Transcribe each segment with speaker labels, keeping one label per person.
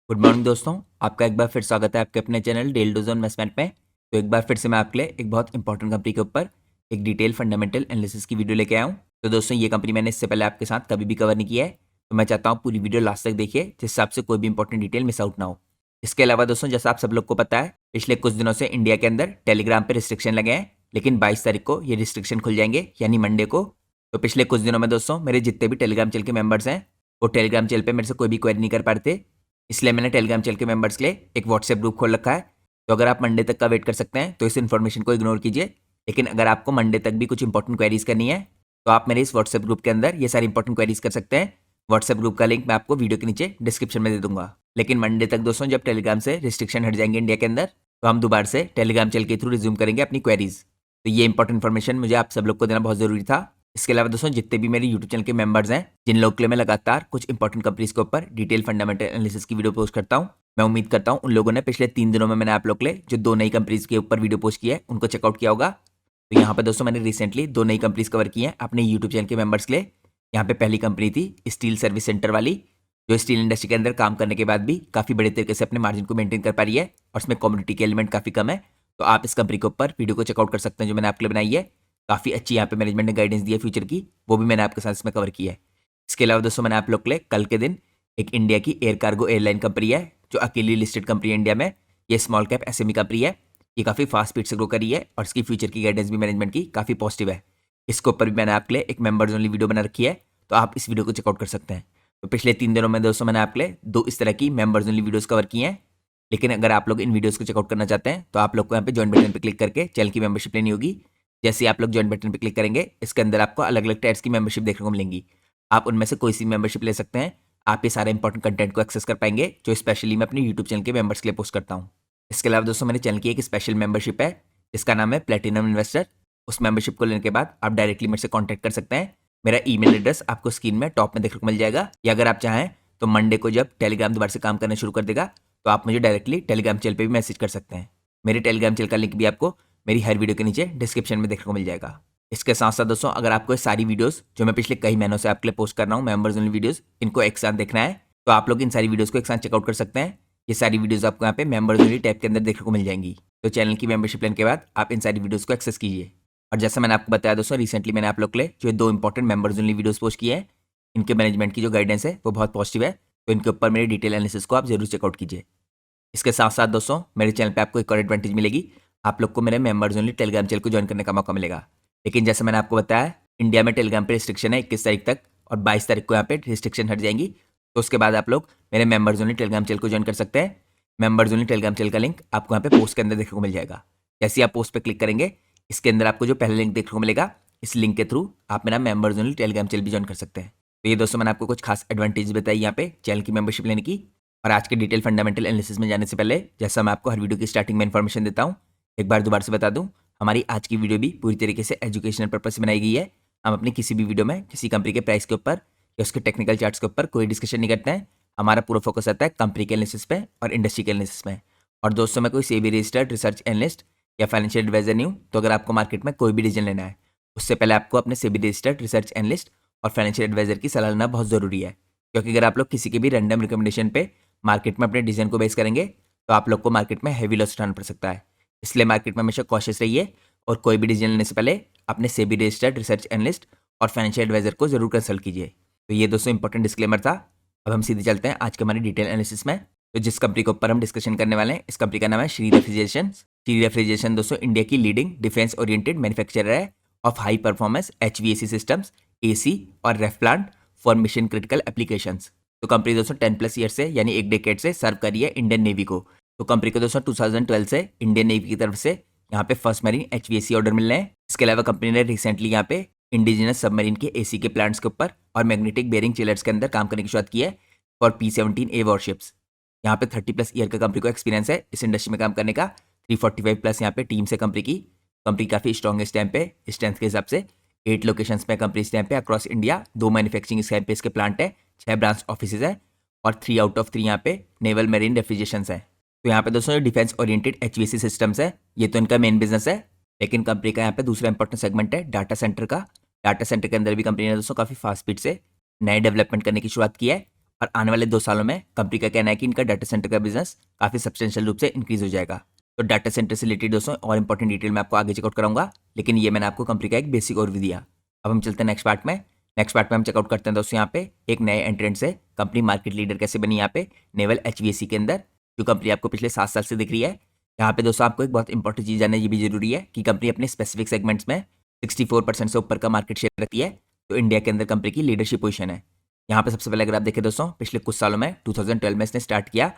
Speaker 1: Good morning दोस्तों। आपका एक बार फिर स्वागत है आपके अपने चैनल डेल डोजोन इन्वेस्टमेंट में। तो एक बार फिर से मैं आपके लिए एक बहुत इंपॉर्टेंट कंपनी के ऊपर एक डिटेल फंडामेंटल एनालिसिस की वीडियो लेके आया हूँ। तो दोस्तों ये कंपनी मैंने इससे पहले आपके साथ कभी भी कवर नहीं किया है, तो मैं चाहता हूँ पूरी वीडियो लास्ट तक देखिए, जिस हिसाब से कोई भी इंपॉर्टेंट डिटेल मिस आउट ना हो। इसके अलावा दोस्तों, जैसा आप सब लोग को पता है, पिछले कुछ दिनों से इंडिया के अंदर टेलीग्राम पर रिस्ट्रिक्शन लगे हैं, लेकिन 22 तारीख को ये रिस्ट्रिक्शन खुल जाएंगे, यानी मंडे को। तो पिछले कुछ दिनों में दोस्तों मेरे जितने भी टेलीग्राम चैनल के मेंबर्स हैं, वो टेलीग्राम चैनल पे मेरे से कोई भी क्वेरी नहीं कर पाते, इसलिए मैंने टेलीग्राम चैनल के मेंबर्स के लिए एक व्हाट्सएप ग्रुप खोल रखा है। तो अगर आप मंडे तक का वेट कर सकते हैं तो इस इन्फॉर्मेशन को इग्नोर कीजिए, लेकिन अगर आपको मंडे तक भी कुछ इंपॉर्टेंट क्वेरीज करनी है तो आप मेरे इस व्हाट्सएप ग्रुप के अंदर ये सारी इंपॉर्टेंट क्वेरीज कर सकते हैं। व्हाट्सएप ग्रुप का लिंक मैं आपको वीडियो के नीचे डिस्क्रिप्शन में दे दूंगा। लेकिन मंडे तक दोस्तों, जब टेलीग्राम से रिस्ट्रिक्शन हट जाएंगे इंडिया के अंदर, तो हम दोबारा से टेलीग्राम चैनल के थ्रू रिज्यूम करेंगे अपनी क्वेरीज। तो ये इंपॉर्टेंट इन्फॉर्मेशन मुझे आप सब लोग को देना बहुत जरूरी था। इसके अलावा दोस्तों, जितने भी मेरे यूट्यूब चैनल के मेंबर्स हैं, जिन लोग के लिए मैं लगातार कुछ इंपॉर्टेंट कंपनीज के ऊपर डिटेल फंडामेंटल एनालिसिस की वीडियो पोस्ट करता हूँ, मैं उम्मीद करता हूँ उन लोगों ने पिछले 3 दिनों में मैंने आप लोग के लिए जो 2 नई कंपनीज के ऊपर वीडियो पोस्ट किया है उनको चेकआउट किया होगा। तो यहाँ पे दोस्तों मैंने रिसेंटली 2 नई कंपनीज कवर की हैं अपने यूट्यूब चैनल के मेंबर्स के लिए। यहाँ पे पहली कंपनी थी स्टील सर्विस सेंटर वाली, जो स्टील इंडस्ट्री के अंदर काम करने के बाद भी काफ़ी बड़े तरीके से अपने मार्जिन को मेंटेन कर पा रही है, और उसमें कम्युनिटी के एलिमेंट काफ़ी कम है। तो आप इस कंपनी के ऊपर वीडियो को चेकआउट कर सकते हैं जो मैंने आपके लिए बनाई है। काफ़ी अच्छी यहाँ पे मैनेजमेंट ने गाइडेंस दी है फ्यूचर की, वो भी मैंने आपके साथ इसमें कवर की है। इसके अलावा दोस्तों, मैंने आप लोग के लिए कल के दिन एक इंडिया की एयर कार्गो एयरलाइन कंपनी है, जो अकेली लिस्टेड कंपनी है इंडिया में। ये स्मॉल कैप एसएमई कंपनी है। ये काफ़ी फास्ट स्पीड से ग्रो करी है, और इसकी फ्यूचर की गाइडेंस भी मैनेजमेंट की काफ़ी पॉजिटिव है। इसके ऊपर भी मैंने आपके लिए एक मेंबर्स ओनली वीडियो बना रखी है, तो आप इस वीडियो को चेकआउट कर सकते हैं। तो पिछले 3 दिनों में दोस्तों मैंने आपके लिए 2 इस तरह की मेंबर्स ओनली वीडियोस कवर की हैं। लेकिन अगर आप लोग इन वीडियोस को चेकआउट करना चाहते हैं तो आप लोग को यहाँ पे ज्वाइन बटन पे क्लिक करके चैनल की मेंबरशिप लेनी होगी। जैसे ही आप लोग ज्वाइन बटन पे क्लिक करेंगे, इसके अंदर आपको अलग अलग टाइप्स की मेंबरशिप देखने को मिलेंगी। आप उनमें से कोई सी मेंबरशिप ले सकते हैं। आप ये सारे इंपॉर्टेंट कंटेंट को एक्सेस कर पाएंगे, जो स्पेशली मैं अपने यूट्यूब चैनल के मेंबर्स के लिए पोस्ट करता हूँ। इसके अलावा दोस्तों, मेरे चैनल की एक स्पेशल मेंबरशिप है जिसका नाम है प्लेटिनम इन्वेस्टर। उस मेंबरशिप को लेने के बाद आप डायरेक्टली मेरे से कॉन्टैक्ट कर सकते हैं। मेरा ईमेल एड्रेस आपको स्क्रीन में टॉप में देखने को मिल जाएगा, या अगर आप चाहें तो मंडे को जब टेलीग्राम दोबारा से काम करना शुरू कर देगा, तो आप मुझे डायरेक्टली टेलीग्राम चैनल पे भी मैसेज कर सकते हैं। मेरे टेलीग्राम चैनल का लिंक भी आपको मेरी हर वीडियो के नीचे डिस्क्रिप्शन में देखने को मिल जाएगा। इसके साथ साथ दोस्तों, अगर आपको ये सारी वीडियोस जो मैं पिछले कई महीनों से आपके लिए पोस्ट कर रहा हूँ, मेंबर्स ओनली वीडियोस, इनको एक साथ देखना है, तो आप लोग इन सारी वीडियोस को एक साथ चेकआउट कर सकते हैं। ये सारी वीडियोस आपको यहाँ पे मेंबर्स ओनली टैब के अंदर देखने को मिल जाएंगी। तो चैनल की मेंबरशिप लेने के बाद आप इन सारी वीडियोस को एक्सेस कीजिए। और जैसा मैंने आपको बताया दोस्तों, रिसेंटली मैंने आप लोग के लिए जो 2 important members only videos post किए हैं, इनके मैनेजमेंट की जो गाइडेंस है वो बहुत पॉजिटिव है। तो इनके ऊपर मेरी डिटेल एनालिसिस को आप जरूर चेकआउट कीजिए। इसके साथ साथ दोस्तों, मेरे चैनल पे आपको एक और एडवांटेज मिलेगी। आप लोग को मेरे मेंबर्स ओनली टेलीग्राम चैनल को ज्वाइन करने का मौका मिलेगा। लेकिन जैसे मैंने आपको बताया, इंडिया में टेलीग्राम पे रिस्ट्रिक्शन है 21 तारीख तक, और 22 तारीख को यहाँ पे रिस्ट्रिक्शन हट जाएंगी। तो उसके बाद आप लोग मेरे मेंबर्स ओनली टेलीग्राम चैनल को ज्वाइन कर सकते हैं। मेंबर्स ओनली टेलीग्राम चैनल का लिंक आपको यहाँ पे पोस्ट के अंदर देखने को मिल जाएगा। जैसे ही आप पोस्ट पे क्लिक करेंगे, इसके अंदर आपको जो पहला लिंक देखने को मिलेगा, इस लिंक के थ्रू आप मेरा मेंबर्स ओनली टेलीग्राम चैनल भी ज्वाइन कर सकते हैं। तो ये दोस्तों, मैंने आपको कुछ खास एडवांटेज बताई यहाँ पे चैनल की मेंबरशिप लेने की। और आज के डिटेल फंडामेंटल एनालिसिस में जाने से पहले, जैसा मैं आपको हर वीडियो की स्टार्टिंग में इन्फॉर्मेशन देता हूँ, एक बार दोबारा से बता दूं, हमारी आज की वीडियो भी पूरी तरीके से एजुकेशनल पर्पज से बनाई गई है। हम अपनी किसी भी वीडियो में किसी कंपनी के प्राइस के ऊपर या उसके टेक्निकल चार्ट्स के ऊपर कोई डिस्कशन नहीं करते हैं। हमारा पूरा फोकस रहता है कंपनी के एनालिसिस पे और इंडस्ट्री के एनालिसिस में। और दोस्तों, मैं कोई सेबी रजिस्टर्ड रिसर्च एनालिस्ट या फाइनेंशियल एडवाइजर नहीं हूँ। तो अगर आपको मार्केट में कोई भी डिसीजन लेना है, उससे पहले आपको अपने सेबी रजिस्टर्ड रिसर्च एनालिस्ट और फाइनेंशियल एडवाइजर की सलाह लेना बहुत ज़रूरी है। क्योंकि अगर आप लोग किसी के भी रैंडम रिकमेंडेशन पे मार्केट में अपने डिसीजन को बेस करेंगे, तो आप लोग को मार्केट में हैवी लॉस उठाना पड़ सकता है। इसलिए मार्केट में हमेशा कॉशियस रहिए, और कोई भी डिसीजन लेने से पहले अपने सेबी रजिस्टर्ड रिसर्च एनालिस्ट और फाइनेंशियल एडवाइजर को जरूर कंसल्ट कीजिए। तो ये दोस्तों इंपॉर्टेंट डिस्क्लेमर था। अब हम सीधे चलते हैं आज के हमारी डिटेल एनालिसिस में। तो जिस कंपनी के ऊपर हम डिस्कशन करने वाले हैं, इस कंपनी का नाम है श्री रेफ्रिजरेशन। श्री रेफ्रिजरेशन दोस्तों इंडिया की लीडिंग डिफेंस ओरिएंटेड मैन्युफैक्चरर है of high performance HVAC systems, AC और ref plant for mission critical applications. तो कंपनी दोस्तों 10+ ईयर से, यानी 1 डेकेड से सर्व कर रही है इंडियन नेवी को। तो कंपनी को दोस्तों 2012 से इंडियन नेवी की तरफ से यहाँ पे फर्स्ट मरीन HVAC ऑर्डर मिल रहे हैं। इसके अलावा कंपनी ने रिसेंटली यहाँ पे इंडिजिनस सबमरीन के AC के प्लांट्स के ऊपर और मैग्नेटिक बेरिंग चिलर्स के अंदर काम करने की शुरुआत की है फॉर P-17A वॉरशिप्स। यहाँ पे 30+ ईयर का कंपनी को एक्सपीरियंस है इस इंडस्ट्री में काम करने का। 345+ यहाँ पे टीम से कंपनी काफ़ी स्ट्रॉन्गेस्ट टाइम पे स्ट्रेंथ के हिसाब से 8 लोकेशंस पे कंपनी इस टाइम पे अक्रॉस इंडिया, 2 मैन्युफैक्चरिंग इस टाइम पे इसके प्लांट है, 6 ब्रांच ऑफिस है, और 3 आउट ऑफ 3 यहाँ पे नेवल मेरीन रेफ्रिजरेशन है। तो यहाँ पे दोस्तों जो डिफेंस ओरिएंटेड HVAC सिस्टम्स है, ये तो इनका मेन बिजनेस है। लेकिन कंपनी का यहाँ पे दूसरा इंपॉर्टेंट सेगमेंट है डाटा सेंटर का। डाटा सेंटर के अंदर भी कंपनी ने दोस्तों काफ़ी फास्ट स्पीड से नए डेवलपमेंट करने की शुरुआत की है, और आने वाले 2 सालों में कंपनी का कहना है कि इनका डाटा सेंटर का बिजनेस काफ़ी सब्सटेंशियल रूप से इंक्रीज हो जाएगा। तो डाटा सेंटर से रिलेटेड दोस्तों और इंपॉर्टेंट डिटेल मैं आपको आगे चेकआउट कराऊंगा, लेकिन ये मैंने आपको कंपनी का एक बेसिक ओवरव्यू दिया। अब हम चलते हैं नेक्स्ट पार्ट में। नेक्स्ट पार्ट में हम चेकआउट करते हैं दोस्तों यहाँ पे एक नए एंट्रेंट से कंपनी मार्केट लीडर कैसे बनी यहाँ पे नेवल HVAC के अंदर, जो कंपनी आपको पिछले 7 साल से दिख रही है। यहाँ पे दोस्तों आपको एक बहुत इंपॉर्टेंट चीज़ जानना ये भी जरूरी है कि कंपनी अपने स्पेसिफिक सेगमेंट्स में 64% से ऊपर का मार्केट शेयर रखती है। तो इंडिया के अंदर कंपनी की लीडरशिप पोजीशन है। यहाँ पे सबसे पहले अगर आप देखें दोस्तों, पिछले कुछ सालों में 2012 में इसने स्टार्ट किया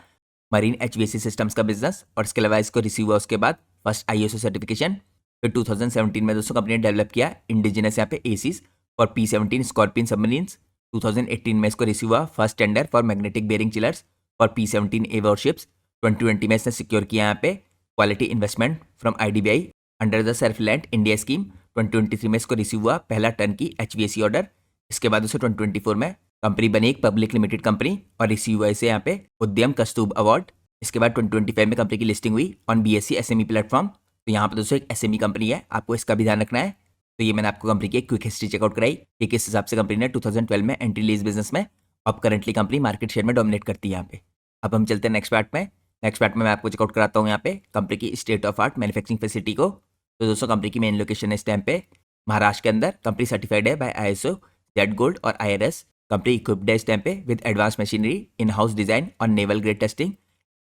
Speaker 1: मरीन HVAC सिस्टम्स का बिजनेस, और इसके अलावा इसको रिसीव हुआ उसके बाद फर्स्ट ISO सर्टिफिकेशन। फिर 2017 में दोस्तों कंपनी ने डेवलप किया इंडिजिनस यहाँ पे ACs for P-17 scorpion submarines. 2018 में इसको रिसीव हुआ first tender for magnetic bearing chillers for P-17 A warships. 2020 में इसने सिक्योर किया यहाँ पे quality investment from IDBI under the self-reliant India scheme. 2023 में इसको रिसीव हुआ पहला टर्न की HVAC ऑर्डर। इसके बाद उसे 2024 में कंपनी बनी एक पब्लिक लिमिटेड कंपनी और रिसीव हुआ इसे यहाँ पे उद्यम कस्तूब अवार्ड। इसके बाद 2025 में कंपनी की लिस्टिंग हुई ऑन BSE SME प्लेटफॉर्म। तो यहाँ पे दोस्तों एक SME कंपनी है, आपको इसका भी ध्यान रखना है। तो ये मैंने आपको कंपनी की एक क्विक हिस्ट्री चेकआउट कराई कि किस हिसाब से कंपनी ने 2012 में एंट्री ली इस बिजनेस में। अब करंटली कंपनी मार्केट शेयर में डोमिनेट करती है यहाँ पे। अब हम चलते हैं नेक्स्ट पार्ट में। नेक्स्ट पार्ट में मैं आपको चेकआउट कराता हूँ यहाँ पे कंपनी की state of art manufacturing facility को। तो दोस्तों कंपनी की मेन लोकेशन है इस टाइम पे महाराष्ट्र के अंदर। कंपनी सर्टिफाइड है बाय ISO जेड गोल्ड और IRS। कंपनी इक्विप्ड है इस टाइम पे with advance machinery, in house design और नेवल ग्रेड टेस्टिंग।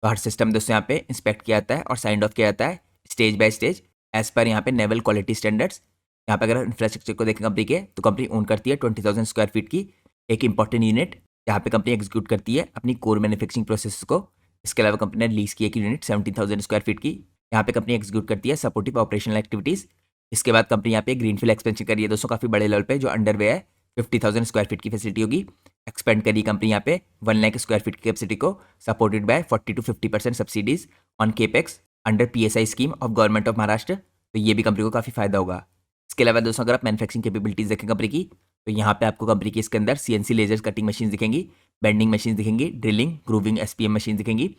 Speaker 1: तो हर सिस्टम दोस्तों यहाँ पे इंस्पेक्ट किया जाता है और साइंड ऑफ किया जाता है stage by stage as per यहाँ पे नेवल क्वालिटी स्टैंडर्ड्स। यहाँ पे अगर इंफ्रास्ट्रक्चर को देखें कंपनी के, तो कंपनी ओन करती है 20,000 स्क्वायर फीट की एक इंपॉर्टेंट यूनिट, जहाँ पे कंपनी एग्जीक्यूट करती है अपनी कोर मैन्युफैक्चरिंग प्रोसेस को। इसके अलावा कंपनी ने लीज की एक यूनिट 17,000 स्क्वायर फीट की, यहाँ पे कंपनी एग्जीक्यूट करती है सपोर्टिव ऑपरेशनल एक्टिविटीज़। इसके बाद कंपनी यहाँ पे ग्रीनफील्ड एक्सपेंशन करी है दोस्तों काफ़ी बड़े लेवल पे, जो अंडरवे है। 50,000 स्क्वायर फीट की फैसिलिटी होगी। एक्सपेंड करी कंपनी यहाँ पे 1 लाख स्क्वायर फीट की कैपेसिटी को, supported by 40 to 50% subsidies on capex under PSI scheme of government of Maharashtra. तो ये भी कंपनी को काफ़ी फायदा होगा। इसके अलावा दोस्तों अगर आप मैन्युफैक्चरिंग कैपेबिलिटीज देखें कंपनी की, तो यहाँ पे आपको कंपनी की इसके अंदर CNC लेजर कटिंग मशीन दिखेंगी, बेंडिंग मशीन दिखेंगी, ड्रिलिंग ग्रूविंग SPM मशीन दिखेंगी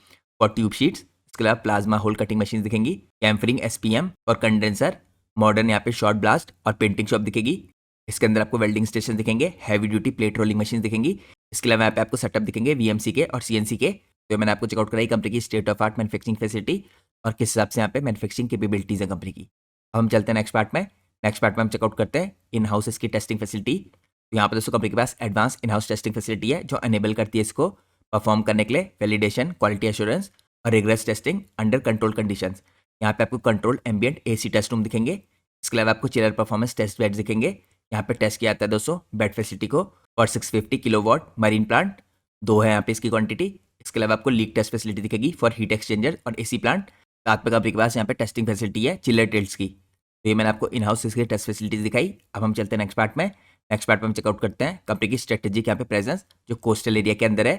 Speaker 1: और ट्यूब शीट्स। इसके अलावा प्लाज्मा होल कटिंग मशीन दिखेंगी, कैम्फरिंग SPM और कंडेंसर, मॉडर्न यहाँ पे शॉर्ट ब्लास्ट और पेंटिंग शॉप दिखेगी। इसके अंदर आपको वेल्डिंग स्टेशन दिखेंगे, heavy duty plate rolling machine दिखेंगी। इसके अलावा यहाँ पे आपको सेटअप दिखेंगे VMC के और CNC के। तो मैंने आपको चेकआउट कराई कंपनी की state of art manufacturing facility और किस हिसाब से यहाँ पे मैन्युफैक्चरिंग कैपेबिलिटीज है कंपनी की। अब हम चलते हैं नेक्स्ट पार्ट में। नेक्स्ट पार्ट में हम चेकआउट करते हैं इन हाउस इसकी टेस्टिंग फैसिलिटी। तो यहाँ पर दोस्तों कंपनी के पास advance in house testing facility है, जो अनेबल करती है इसको परफॉर्म करने के लिए वैलिडेशन, क्वालिटी एश्योरेंस और regress testing under control conditions. यहाँ पे आपको control ambient AC test room दिखेंगे। इसके अलावा आपको चिलर परफॉर्मेंस टेस्ट बेड दिखेंगे। यहाँ पे टेस्ट किया जाता है दोस्तों बेड फैसिलिटी को और 650 किलोवाट मरीन प्लांट 2 है यहाँ पे इसकी क्वांटिटी। इसके अलावा आपको लीक टेस्ट फैसिलिटी दिखेगी फॉर हीट एक्सचेंजर और AC प्लांट। साथ में कंपनी के पास यहाँ पे टेस्टिंग फैसिलिटी है चिलर टेल्स की। तो ये मैंने आपको इन हाउस इसकी टेस्ट फैसिलिटीज दिखाई। अब हम चलते हैं नेक्स्ट पार्ट में। नेक्स्ट पार्ट में हम चेकआउट करते हैं कंपनी की स्ट्रेटेजिक यहाँ पे प्रेजेंस जो कोस्टल एरिया के अंदर है।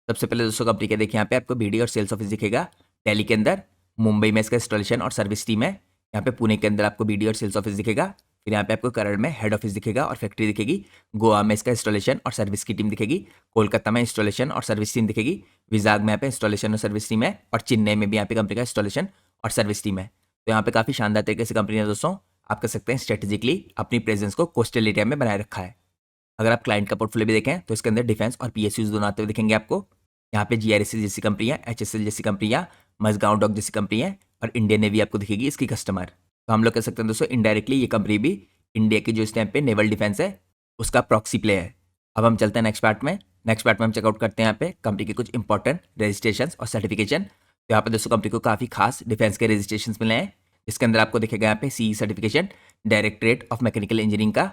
Speaker 1: सबसे पहले दोस्तों कंपनी के देखिए यहाँ पे आपको BD और सेल्स ऑफिस दिखेगा दिल्ली के अंदर। मुंबई में इसका इंस्टॉलेशन और सर्विस टीम है। यहाँ पे पुणे के अंदर आपको BD और सेल्स ऑफिस दिखेगा। फिर यहाँ पे आपको करड़ में हेड ऑफिस दिखेगा और फैक्ट्री दिखेगी। गोवा में इसका इंस्टॉलेशन और सर्विस की टीम दिखेगी। कोलकाता में इंस्टॉलेशन और सर्विस टीम दिखेगी। विजाग में यहाँ पे इंस्टॉलेशन और सर्विस टीम है और चेन्नई में भी यहाँ पे कंपनी का इंस्टॉलेशन और सर्विस टीम है। तो यहाँ पे काफ़ी शानदार तरीके से कंपनी ने दोस्तों आप कह सकते हैं स्ट्रेटेजिकली अपनी प्रेजेंस को कोस्टल एरिया में बनाए रखा है। अगर आप क्लाइंट का पोर्टफोलियो भी देखें तो इसके अंदर डिफेंस और PSUs दोनों आते हुए दिखेंगे आपको। यहाँ पे GRSC जैसी कंपनियाँ, HSL जैसी कंपनियाँ, मजगांव डॉक जैसी कंपनी है और इंडियन नेवी आपको दिखेगी इसकी कस्टमर। तो हम लोग कह सकते हैं दोस्तों इनडायरेक्टली ये कंपनी भी इंडिया की जो इस टाइम पे नेवल डिफेंस है उसका प्रॉक्सी प्ले है। अब हम चलते हैं नेक्स्ट पार्ट में। नेक्स्ट पार्ट में हम चेकआउट करते हैं यहाँ पे कंपनी के कुछ इंपॉर्टेंट रजिस्ट्रेशन और सर्टिफिकेशन। तो यहाँ पे दोस्तों कंपनी को काफ़ी खास डिफेंस के रजिस्ट्रेशन मिले हैं। इसके अंदर आपको दिखेगा यहाँ पे CE certification directorate of mechanical engineering का,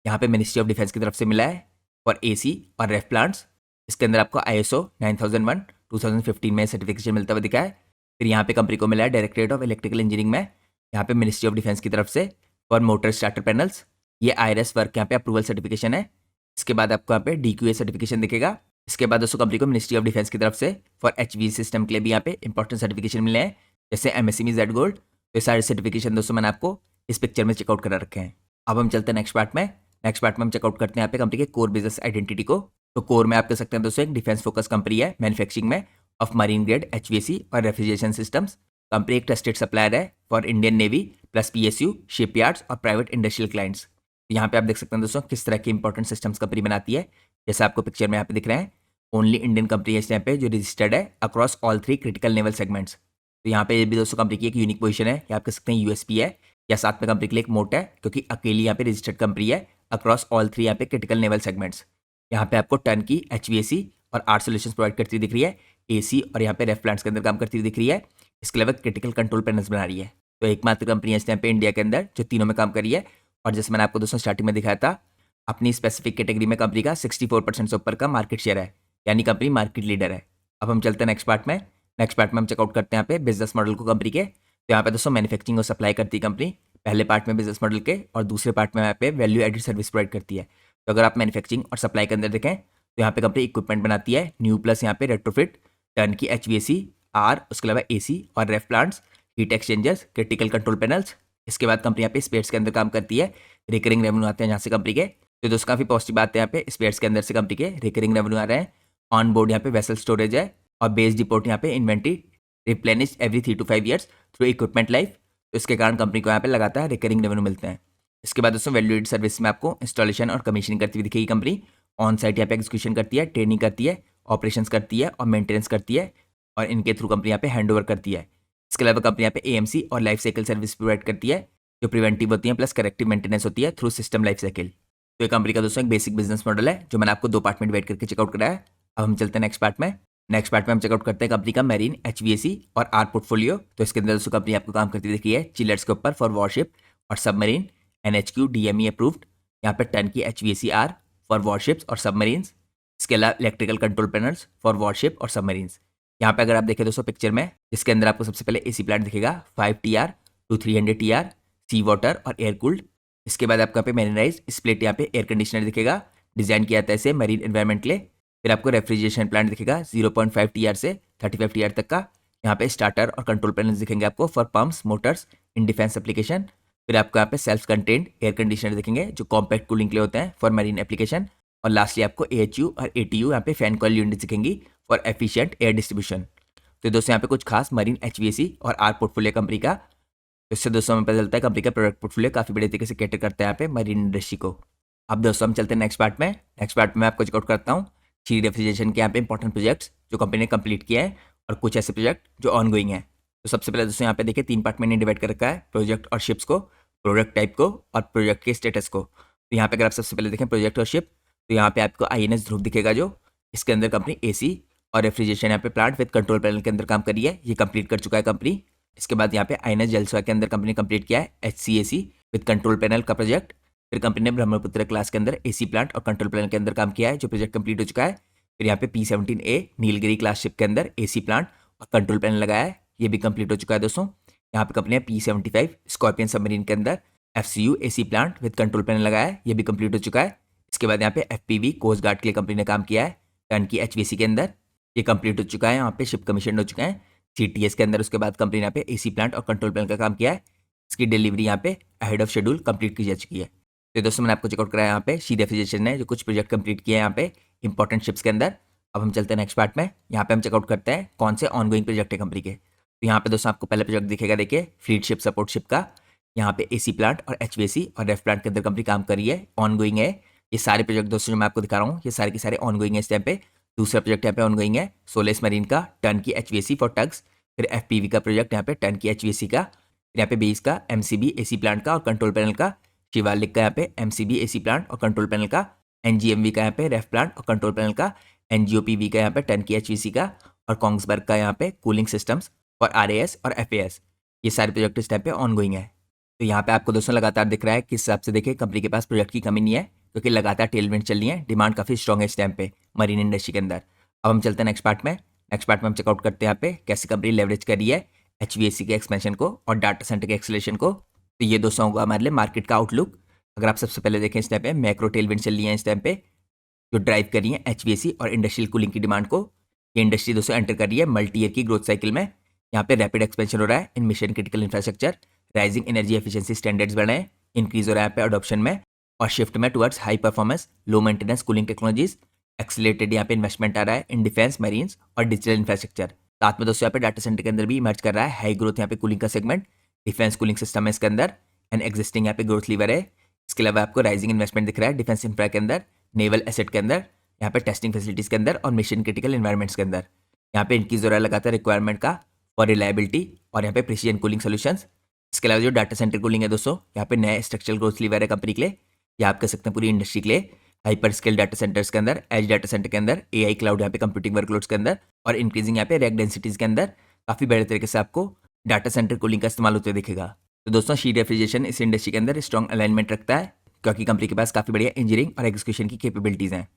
Speaker 1: यहाँ पे मिनिस्ट्री ऑफ डिफेंस की तरफ से मिला है और AC और रेफ प्लांट्स। इसके अंदर आपको ISO 9001 2015 में सर्टिफिकेशन मिलता हुआ दिखा है। फिर यहाँ पे कंपनी को मिला है डायरेक्टरेट ऑफ इलेक्ट्रिकल इंजीनियरिंग में, यहाँ पे मिनिस्ट्री ऑफ डिफेंस की तरफ से फॉर मोटर स्टार्टर पैनल्स। ये IRS वर्क यहाँ पे अप्रूवल सर्टिफिकेशन है। इसके बाद आपको यहाँ पे DQA सर्टिफिकेशन दिखेगा। इसके बाद दोस्तों कंपनी को मिनिस्ट्री ऑफ डिफेंस की तरफ से फॉर HV सिस्टम के लिए भी यहाँ पे इंपॉर्टेंट सर्टिफिकेशन मिले हैं, जैसे MSME जेड गोल्ड। तो ये सारे सर्टिफिकेशन दोस्तों मैंने आपको इस पिक्चर में चेकआउट करा रखे हैं। अब हम चलते हैं नेक्स्ट पार्ट में। नेक्स्ट पार्ट में हम चेकआउट करते हैं यहाँ पे कंपनी के कोर बिजनेस आइडेंटिटी को। तो कोर में आप कह सकते हैं दोस्तों एक डिफेंस फोकस कंपनी है मैन्युफैक्चरिंग में ऑफ मरीन ग्रेड HVAC और रेफ्रिजरेशन सिस्टम्स। कंपनी एक ट्रस्टेड सप्लायर है for Indian navy plus PSU, shipyards और प्राइवेट इंडस्ट्रियल क्लाइंट्स। यहाँ पे आप देख सकते हैं दोस्तों किस तरह के इंपॉर्टेंट सिस्टम्स कंपनी बनाती है, जैसे आपको पिक्चर में यहाँ पे दिख रहे हैं। ओनली इंडियन कंपनी है इस टाइम पे जो रजिस्टर्ड है across all 3 critical naval segments. तो यहाँ पे ये भी दोस्तों कंपनी की एक यूनिक पोजीशन है, या आप कह सकते हैं यूएसपी है, या साथ में कंपनी के लिए एक मोट है, क्योंकि अकेली यहाँ पे रजिस्टर्ड कंपनी है अक्रॉस ऑल 3 यहाँ पे क्रिटिकल नेवल सेगमेंट्स। यहाँ पे आपको टर्न की एचवीएसी और आर सोल्यूशंस प्रोवाइड करती हुई दिख रही है, एसी और यहाँ पे रेफ प्लांट्स के अंदर काम करती हुई दिख रही है। इसके अलावा क्रिटिकल कंट्रोल पैनल्स बना रही है। तो एकमात्र कंपनी है इस टाइम पे इंडिया के अंदर जो तीनों में काम कर रही है। और जैसे मैंने आपको दोस्तों स्टार्टिंग में दिखाया था, अपनी स्पेसिफिक कैटेगरी में कंपनी का 64% से ऊपर का मार्केट शेयर है, यानी कंपनी मार्केट लीडर है। अब हम चलते हैं नेक्स्ट पार्ट में। नेक्स्ट पार्ट में हम चेकआउट करते हैं यहाँ पे बिजनेस मॉडल को कंपनी के। तो यहाँ पे दोस्तों मैन्युफैक्चरिंग और सप्लाई करती है कंपनी पहले पार्ट में बिजनेस मॉडल के, और दूसरे पार्ट में यहाँ पे वैल्यू एडेड सर्विस प्रोवाइड करती है। तो अगर आप मैन्युफैक्चरिंग और सप्लाई के अंदर देखें तो यहाँ पे कंपनी इक्विपमेंट बनाती है न्यू प्लस यहाँ पे retrofit, turnkey HVAC, or, उसके अलावा एसी और ref plants, heat exchangers, critical control panels. इसके बाद कंपनी यहाँ पे स्पेयर्स के अंदर काम करती है, रिकरिंग रेवेन्यू आते हैं यहाँ से कंपनी के। तो दोस्तों काफ़ी पॉजिटिव बात है, यहाँ पे स्पेयर्स के अंदर से कंपनी के रिकरिंग रेवेन्यू आ रहे हैं। ऑन बोर्ड यहाँ पे वेसल स्टोरेज है, और बेस डिपोर्ट यहाँ पे inventory replenish every 3 to 5 years through equipment life. तो इसके कारण कंपनी को यहाँ पे लगातार रिकरिंग रेवेन्यू मिलते हैं। इसके बाद दोस्तों वैल्यू एडेड सर्विस में आपको इंस्टॉलेशन और कमीशनिंग करती हुई दिखेगी कंपनी। ऑन साइट यहाँ पे एग्जीक्यूशन करती है, ट्रेनिंग करती है, ऑपरेशंस करती है और मेंटेनेंस करती है, और इनके थ्रू कंपनी यहाँ पे हैंड ओवर करती है। इसके अलावा कंपनी यहाँ पे एएमसी और लाइफ साइकिल सर्विस प्रोवाइड करती है, जो प्रिवेंटिव होती है प्लस करेक्टिव मेंटेनेंस होती है थ्रू सिस्टम लाइफ साइकिल। तो ये कंपनी का दोस्तों एक बेसिक बिजनेस मॉडल है, जो मैंने आपको 2 पार्ट में डिवाइड करके चेकआउट कराया है। अब हम चलते हैं नेक्स्ट पार्ट में। नेक्स्ट पार्ट में हम चेकआउट करते हैं कंपनी का मैरीन एचवीएसी और आर पोर्टफोलियो। तो इसके अंदर दोस्तों कंपनी आपको काम करती दिख रही है चिलर्स के ऊपर फॉर वॉरशिप और सबमरीन, एनएचक्यू डीएमई अप्रूव्ड। यहाँ पे टर्न की एचवीएसी आर फॉर वॉरशिप्स और सबमरीन्स। इसके अलावा electrical control panels for worship और सबमरीन्स। यहाँ पे अगर आप देखें दोस्तों पिक्चर में, इसके अंदर आपको सबसे पहले एसी प्लांट दिखेगा 5 TR to 300 TR, sea water और एयर कूल्ड। इसके बाद आपको यहाँ पे मैरिनाइज स्प्लिट यहाँ पे एयर कंडीशनर दिखेगा, डिजाइन किया था इसे मरीन एनवायरमेंट के लिए। फिर आपको रेफ्रिजरेशन प्लांट दिखेगा 0.5 TR से 35 TR तक का। यहाँ पे स्टार्टर और कंट्रोल पैनल्स दिखेंगे आपको for pumps Motors in defence application. फिर आपको यहाँ पे सेल्फ कंटेंट एयर कंडीशनर दिखेंगे जो कॉम्पैक्ट कूलिंग के लिए होते हैं फॉर मरीन एप्लीकेशन। और लास्टली आपको AHU और ATU यहाँ पे फैन कॉइल यूनिट दिखेंगी फॉर एफिशिएंट एयर डिस्ट्रीब्यूशन। तो दोस्तों यहाँ पे कुछ खास मरीन एचवीएसी और आर पोर्टफोलियो कंपनी का। तो इससे दोस्तों हमें पता चलता है कंपनी का प्रोडक्ट पोर्टफोलियो काफ़ी बड़े तरीके से कैटर करता है यहाँ पे मरीन इंडस्ट्री को। अब दोस्तों हम चलते हैं नेक्स्ट पार्ट में। नेक्स्ट पार्ट में मैं आपको चेकआउट करता हूँ शी रेफ्रिजरेशन के यहाँ पे इंपॉर्टेंट प्रोजेक्ट्स जो कंपनी ने कंप्लीट किए हैं, और कुछ ऐसे प्रोजेक्ट जो ऑन गोइंग है। तो सबसे पहले दोस्तों यहाँ पे देखिए 3 पार्ट में डिवाइड कर रखा है, प्रोजेक्ट और शिप्स को, प्रोडक्ट टाइप को और प्रोजेक्ट के स्टेटस को। तो यहाँ पे अगर आप सबसे पहले देखें प्रोजेक्ट और शिप, तो यहाँ पे आपको INS ध्रुव दिखेगा, जो इसके अंदर कंपनी AC और रेफ्रिजरेशन यहाँ पे प्लांट विद कंट्रोल पैनल के अंदर काम करी है, ये कंप्लीट कर चुका है कंपनी। इसके बाद यहाँ पे INS जलसवा के अंदर कंपनी कंप्लीट किया है HCAC विद कंट्रोल पैनल का प्रोजेक्ट। फिर कंपनी ने ब्रह्मपुत्र क्लास के अंदर AC प्लांट और कंट्रोल पैनल के अंदर काम किया है, जो प्रोजेक्ट कंप्लीट हो चुका है। फिर यहाँ पे P17A नीलगिरी क्लास शिप के अंदर AC प्लांट और कंट्रोल पैनल लगाया है, ये भी कंप्लीट हो चुका है दोस्तों। यहाँ पे कंपनी ने P75 स्कॉर्पियन सबमरीन के अंदर FCU AC plant with control panel लगाया है, ये भी कंप्लीट हो चुका है। इसके बाद यहाँ पे FPV कोस्ट गार्ड के लिए कंपनी ने काम किया है टर्न की HVAC के अंदर, ये कंप्लीट हो चुका है। यहाँ पे शिप कमीशन हो चुके हैं CTS के अंदर। उसके बाद कंपनी ने यहाँ पे AC प्लांट और कंट्रोल पैनल का काम किया है, इसकी डिलीवरी यहाँ पे अहेड ऑफ शेड्यूल कंप्लीट की जा चुकी है। तो दोस्तों मैंने आपको चेकआउट कराया यहाँ पे शी रेफ्रिजरेशन ने जो कुछ प्रोजेक्ट कंप्लीट किए हैं यहाँ पे इंपॉर्टेंट शिप्स के अंदर। अब हम चलते हैं नेक्स्ट पार्ट में। यहाँ पे हम चेकआउट करते हैं कौन से ऑनगोइंग प्रोजेक्ट है कंपनी के। तो यहाँ पे दोस्तों आपको पहला प्रोजेक्ट दिखेगा, देखिए फ्लीट शिप सपोर्ट शिप का। यहाँ पे AC प्लांट और HVAC और रेफ प्लांट के अंदर कंपनी काम कर रही है, ऑनगोइंग है। ये सारे प्रोजेक्ट दोस्तों जो मैं आपको दिखा रहा हूँ, ये सारे के सारे ऑनगोइंग है इस टाइम पे। दूसरा प्रोजेक्ट यहाँ पे ऑनगोइंग है सोलेस मरीन का टर्न की HVAC फॉर टग्स। फिर FPV का प्रोजेक्ट यहाँ पे टर्न की HVAC का। फिर यहाँ पे बेस का MCB AC प्लांट का और कंट्रोल पैनल का। शिवालिक का यहाँ पे MCB AC प्लांट और कंट्रोल पैनल का। NGMV का यहाँ पे रेफ प्लांट और कंट्रोल पैनल का। NGOPV का यहाँ पे टर्न की HVAC का। और कोंग्सबर्ग का यहाँ पे कूलिंग सिस्टम्स और RAS और FAS। ये सारे प्रोजेक्ट इस टाइम पे ऑनगोइंग है। तो यहाँ पे आपको दोस्तों लगातार दिख रहा है किस हिसाब से देखिए कंपनी के पास प्रोजेक्ट की कमी नहीं है, क्योंकि लगातार टेलविंड चल रही है, डिमांड काफ़ी स्ट्रॉग है इस टाइम पे मरीन इंडस्ट्री के अंदर। अब हम चलते हैं नेक्स्ट पार्ट में। नेक्स्ट पार्ट में हम चेकआउट करते हैं यहाँ पे कैसे कंपनी लेवरेज कर रही है HVAC के एक्सपेंशन को और डाटा सेंटर के एक्सलेशन को। तो ये दोस्तों होगा हमारे लिए मार्केट का आउटलुक। अगर आप सबसे पहले देखें इस टाइम पे मैक्रो टेलविंड चल रही है इस टाइम पे, जो ड्राइव कर रही है HVAC और इंडस्ट्रियल कूलिंग की डिमांड को। ये इंडस्ट्री दोस्तों एंटर कर रही है मल्टी ईयर की ग्रोथ साइकिल में। यहाँ पे रैपिड एक्सपेंशन हो रहा है in mission critical infrastructure, rising energy efficiency standards बढ़ रहे हैं, इंक्रीज हो रहा है यहाँ पे अडॉप्शन में और शिफ्ट में towards high performance low maintenance cooling technologies. Accelerated यहाँ पे इन्वेस्टमेंट आ रहा है इन डिफेंस मरीन्स और डिजिटल इंफ्रास्ट्रक्चर। साथ में दोस्तों यहाँ पे डाटा सेंटर के अंदर भी इमर्ज कर रहा है हाई ग्रोथ यहाँ पे कूलिंग का सेगमेंट, डिफेंस कूलिंग सिस्टम है इसके अंदर एंड एग्जिस्टिंग यहाँ पे ग्रोथ लीवर है। इसके अलावा आपको राइजिंग इन्वेस्टमेंट दिख रहा है डिफेंस इंफ्रा के अंदर, नेवल एसेट के अंदर, यहाँ पे टेस्टिंग फैसिलिटीज़ के अंदर और मिशन क्रिटिकल एनवायरमेंट्स के अंदर। यहाँ पे इंक्रीज हो रहा है लगातार रिक्वायरमेंट का फॉर रिलायबिलिटी और यहाँ पे प्रिसीजन कूलिंग सोल्यूशंस। इसके अलावा जो डाटा सेंटर कूलिंग है दोस्तों, यहाँ पे नए स्ट्रक्चरल ग्रोथ लीवर है कंपनी के लिए, या आप कह सकते हैं पूरी इंडस्ट्री के लिए। हाइपर स्केल डाटा सेंटर्स के अंदर, एज डाटा सेंटर के अंदर, एआई क्लाउड यहाँ पे कंप्यूटिंग वर्कलोड्स के अंदर और इंक्रीजिंग यहाँ पे रैक डेंसिटीज के अंदर काफ़ी बड़े तरीके से आपको डाटा सेंटर कूलिंग का इस्तेमाल होते दिखेगा। तो दोस्तों शीट रेफ्रिजरेशन इस इंडस्ट्री के अंदर स्ट्रॉन्ग अलाइनमेंट रखता है क्योंकि कंपनी के पास काफ़ी बढ़िया इंजीनियरिंग और एग्जीक्यूशन की कैपेबिलिटीज़ हैं।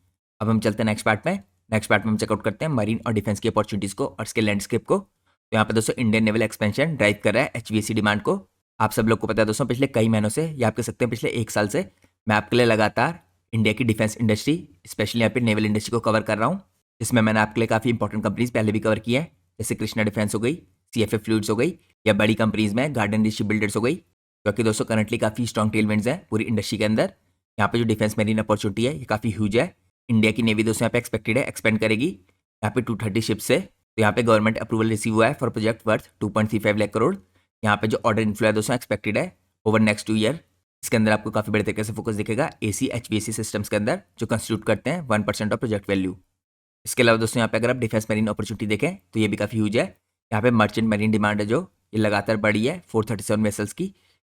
Speaker 1: अब हम चलते हैं नेक्स्ट पार्ट में। नेक्स्ट पार्ट में हम चेकआउट करते हैं मरीन और डिफेंस की अपॉर्चुनिटीज़ को और इसके लैंडस्केप को। तो यहाँ पे दोस्तों इंडियन नेवल एक्सपेंशन ड्राइव कर रहा है एचवीएसी डिमांड को। आप सब लोग को पता है दोस्तों, पिछले कई महीनों से या आप कह सकते हैं पिछले 1 साल से मैं आपके लिए लगातार इंडिया की डिफेंस इंडस्ट्री, स्पेशली यहाँ पे नेवल इंडस्ट्री को कवर कर रहा हूँ। इसमें मैंने आपके लिए काफ़ी इंपॉर्टेंट कंपनीज पहले भी कवर की है, जैसे कृष्णा डिफेंस हो गई, सीएफए फ्लूइड्स हो गई, या बड़ी कंपनीज में गार्डन शिप बिल्डर्स हो गई। क्योंकि दोस्तों करंटली काफ़ी स्ट्रॉन्ग टेलविंड्स हैं पूरी इंडस्ट्री के अंदर। यहाँ पे जो डिफेंस मेरीन अपॉर्चुनिटी है ये काफ़ी ह्यूज है। इंडिया की नेवी दोस्तों यहाँ पे एक्सपेक्टेड है एक्सपेंड करेगी यहाँ पे 230 शिप से। तो यहाँ पे गवर्नमेंट अप्रूवल रिसीव हुआ है for project worth 2.35 lakh crore. यहाँ पे जो ऑर्डर इन्फ्लो है दोस्तों एक्सपेक्टेड है ओवर नेक्स्ट 2 ईयर। इसके अंदर आपको काफ़ी बड़े तरीके से फोकस दिखेगा एसी एचवीएसी सिस्टम्स के अंदर, जो कंस्टिट्यूट करते हैं 1% ऑफ प्रोजेक्ट वैल्यू। इसके अलावा दोस्तों यहाँ पे अगर आप डिफेंस मेरीन अपॉर्चुनिटी देखें तो ये भी काफ़ी ह्यूज है। यहाँ पे मर्चेंट मेरीन डिमांड है जो ये लगातार बढ़ी है 437 वेसल्स की।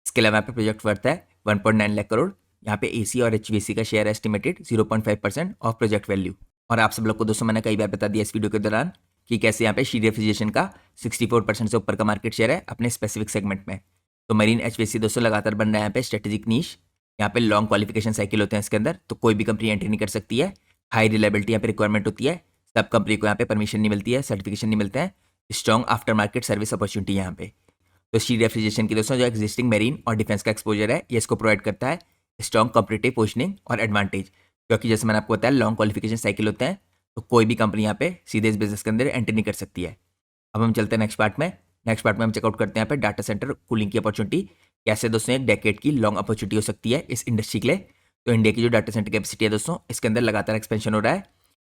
Speaker 1: इसके अलावा यहाँ पे प्रोजेक्ट वर्थ है 1.9 लाख करोड़। यहाँ पे एसी और एचवीएसी का share estimated 0.5% of project value. और आप सब लोग को दोस्तों मैंने कई बार बता दिया इस वीडियो के दौरान कि कैसे यहाँ पे शीट रेफ्रिजरेशन का 64% से ऊपर का मार्केट शेयर है अपने स्पेसिफिक सेगमेंट में। तो मरीन एचवीएसी दोस्तों लगातार बन रहा है यहाँ पे स्ट्रेटेजिक नीश। यहाँ पे लॉन्ग क्वालिफिकेशन साइकिल होते हैं इसके अंदर, तो कोई भी कंपनी एंट्री नहीं कर सकती है। हाई रिलायबिलिटी यहाँ पे रिक्वायरमेंट होती है, सब कंपनी को यहाँ पे परमिशन नहीं मिलती है, सर्टिफिकेशन नहीं मिलता है। Strong after market service opportunity यहाँ पे। तो शीट रेफ्रिजरेशन की दोस्तों जो एक्जिस्टिंग मेरीन और डिफेंस का एक्सपोजर है ये इसको प्रोवाइड करता है स्ट्रॉन्ग कॉम्पिटिटिव पोजिशनिंग और एडवांटेज। क्योंकि जैसे मैंने आपको बताया लॉन्ग क्वालिफिकेशन साइकिल होते हैं, तो कोई भी कंपनी यहाँ पे सीधे इस बिजनेस के अंदर एंट्री नहीं कर सकती है। अब हम चलते हैं नेक्स्ट पार्ट में। नेक्स्ट पार्ट में हम चेकआउट करते हैं यहाँ पे डाटा सेंटर कूलिंग की अपॉर्चुनिटी कैसे दोस्तों एक डेकेड की लॉन्ग अपॉर्चुनिटी हो सकती है इस इंडस्ट्री के लिए। तो इंडिया की जो डाटा सेंटर कैपेसिटी है दोस्तों इसके अंदर लगातार एक्सपेंशन हो रहा है।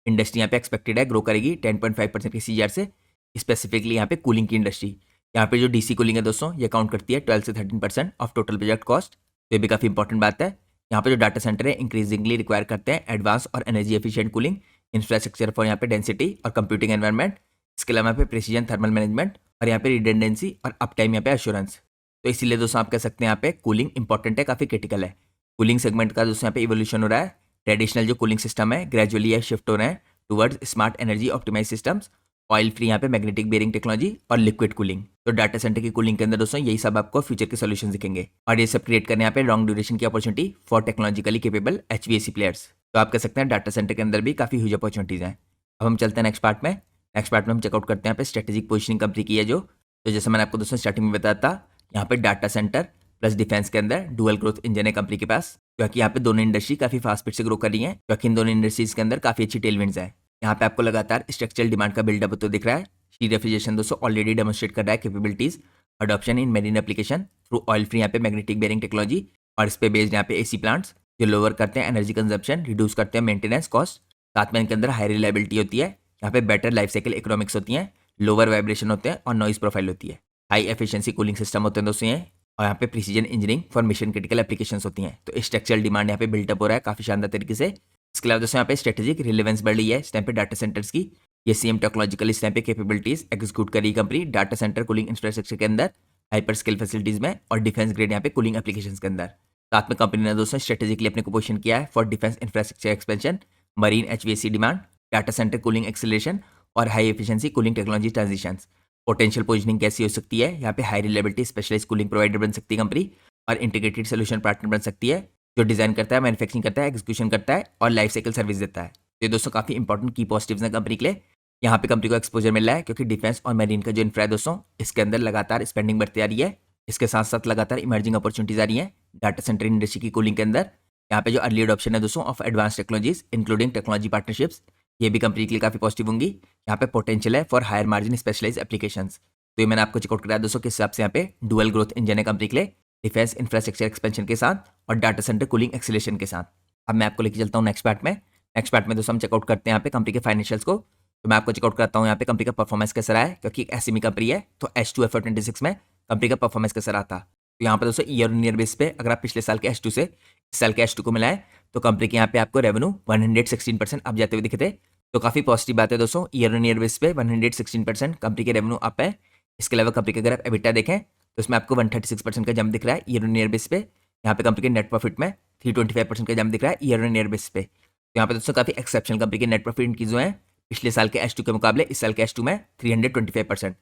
Speaker 1: इंडस्ट्री यहाँ पे एक्सपेक्टेड है ग्रो करेगी 10.5% की सीजीआर से। स्पेसिफिकली यहाँ पे कूलिंग की इंडस्ट्री, यहाँ पे जो डीसी कूलिंग है दोस्तों ये काउंट करती है 12 से 13% ऑफ टोटल प्रोजेक्ट कॉस्ट। तो ये भी काफ़ी इंपॉर्टेंट बात है। यहाँ पे जो डाटा सेंटर है इंक्रीजिंगली रिक्वायर करते हैं एडवांस और energy efficient cooling infrastructure for यहाँ पे डेंसिटी और कंप्यूटिंग एनवायरनमेंट। इसके अलावा यहाँ पे प्रिसीजन थर्मल मैनेजमेंट और यहाँ पे रिडेंडेंसी और अप टाइम यहाँ पे एश्योरेंस। तो इसीलिए दोस्तों आप कह सकते हैं यहाँ पे कूलिंग इंपॉर्टेंट है, काफ़ी क्रिटिकल है। कूलिंग सेगमेंट का दोस्तों यहाँ पे इवोल्यूशन हो रहा है। ट्रेडिशनल जो कूलिंग सिस्टम है ग्रेजुअली ये शिफ्ट हो रहे हैं towards smart energy optimise systems, oil free यहाँ पे मैग्नेटिक बेरिंग टेक्नोलॉजी और लिक्विड कूलिंग। तो डाटा सेंटर की कूलिंग के अंदर दोस्तों यही सब आपको फ्यूचर के सॉल्यूशन दिखेंगे और ये सब क्रिएट करने यहाँ पे लॉन्ग ड्यूरेशन की opportunity for technologically capable HVAC players. तो आप कह सकते हैं डाटा सेंटर के अंदर भी काफ़ी ह्यूज अपॉर्चुनिटीज़ हैं। अब हम चलते हैं नेक्स्ट पार्ट में। नेक्स्ट पार्ट में हम चेकआउट करते हैं यहाँ पे स्ट्रेटेजिक पोजिशनिंग कंपनी की है जो, तो जैसे मैंने आपको दोस्तों स्टार्टिंग में बताया था यहाँ पे डाटा सेंटर प्लस डिफेंस के अंदर डुअल ग्रोथ इंजन है कंपनी के पास। क्योंकि यहाँ पे दोनों इंडस्ट्री काफ़ी फास्ट स्पीड से ग्रो कर रही है, क्योंकि इन दोनों इंडस्ट्रीज के अंदर काफ़ी अच्छी टेलविंड्स है। यहाँ पे आपको लगातार स्ट्रक्चरल डिमांड का बिल्डअप तो दिख रहा है। शीट रेफ्रिजरेशन दोस्तों ऑलरेडी डेमोस्ट्रेट कर रहा है capabilities adoption in marine application through oil free यहाँ पे मैग्नेटिक बेरिंग टेक्नोलॉजी और इस पे बेस्ड यहाँ पे एसी प्लांट्स जो लोअर करते हैं एनर्जी कंजप्शन, रिड्यूस करते हैं मेंटेनेंस कॉस्ट। साथ में इनके अंदर हाई रिलायबिलिटी होती है, यहाँ पे बेटर लाइफ साइकिल इकोनॉमिक्स होती हैं, लोअर वाइब्रेशन होते हैं और नॉइज प्रोफाइल होती है, हाई एफिशिएंसी कूलिंग सिस्टम होते हैं दोस्तों ये, और यहाँ पे precision engineering for mission critical applications होती हैं। तो स्ट्रक्चरल डिमांड यहाँ पे बिल्टअप हो रहा है काफ़ी शानदार तरीके से। इसके अलावा दोस्तों यहाँ पे स्ट्रेटेजिक रिलेवेंस बढ़ रही है इस टाइम पे डाटा सेंटर्स की। ये सेम टेक्नोलॉजिकल इस टाइम पे कैपेबिलिटीज एग्जीक्यूट करी company data centre cooling infrastructure के अंदर, हाइपर स्केल फैसिलिटीज में और डिफेंस ग्रेड यहाँ पे कूलिंग एप्लीकेशंस के अंदर। साथ में कंपनी ने दोस्तों स्ट्रेटेजिकली अपने को पोजीशन किया है for defence infrastructure expansion, marine HVAC demand, data centre cooling acceleration और high efficiency cooling technology transitions. Potential positioning कैसी हो सकती है, यहाँ पे high reliability specialise cooling provider बन सकती है कंपनी और इंटीग्रेटेड सोल्यूशन पार्टनर बन सकती है जो डिजाइन करता है, मैन्युफैक्चरिंग करता है, एग्जीक्यूशन करता है और लाइफ साइकिल सर्विस देता है। तो ये दोस्तों काफी इंपॉर्टेंट की पॉजिटिव्स हैं कंपनी के लिए। यहाँ पे कंपनी को एक्सपोजर मिल रहा है क्योंकि डिफेंस और मैरीन का जो इंफ्रा है दोस्तों इसके अंदर लगातार स्पेंडिंग बढ़ती आ रही है। इसके साथ साथ लगातार इमर्जिंग अपॉर्चुनिटीज आ रही हैं डाटा सेंटर इंडस्ट्री की कूलिंग के अंदर। यहाँ पे जो अर्ली अडॉप्शन है दोस्तों of advance technologies including technology partnerships, ये भी कंपनी के लिए काफी पॉजिटिव होंगी। यहाँ पे पोटेंशियल है for higher margin specialise applications. तो ये मैंने आपको चेकआउट कराया दोस्तों किस हिसाब से यहाँ पे डुअल ग्रोथ इंजन है कंपनी के लिए डिफेंस इंफ्रास्ट्रक्चर एक्सपेंशन के साथ और डाटा सेंटर कूलिंग एक्सेलरेशन के साथ। अब मैं आपको लेके चलता हूँ नेक्स्ट पार्ट में। नेक्स्ट पार्ट में दोस्तों हम चेकआउट करते हैं यहाँ पे कंपनी के फाइनेंशियल्स को। तो मैं आपको चेकआउट करता हूँ यहाँ पे कंपनी का परफॉर्मेंस कैसा रहा है, क्योंकि एक एसएमई कंपनी है तो H2 FY26 में कंपनी का परफॉर्मेंस कैसा रहा था। तो यहाँ पर दोस्तों ईयर ऑन ईयर बेस पे अगर आप पिछले साल के H2 से इस साल के H2 को मिलाएं तो कंपनी के यहाँ पे आपको रेवेन्यू 116% अप जाते हुए दिखे थे। तो काफ़ी पॉजिटिव बात है दोस्तों, ईयर ऑन ईयर बेस पे 116% कंपनी के रेवेन्यू अप है। इसके अलावा कंपनी के अगर आप एबिटा देखें तो इसमें आपको 136% का जंप दिख रहा है ईयर ऑन ईयर बेस पे। यहाँ पे कंपनी के नेट प्रॉफिट में 325% का जंप दिख रहा है ईयर ऑन ईयर बेस पे। तो यहाँ पे दोस्तों काफ़ी एक्सेप्शनल कंपनी के नेट प्रॉफिट की जो है पिछले साल के H2 के मुकाबले इस साल के H2 में 325%,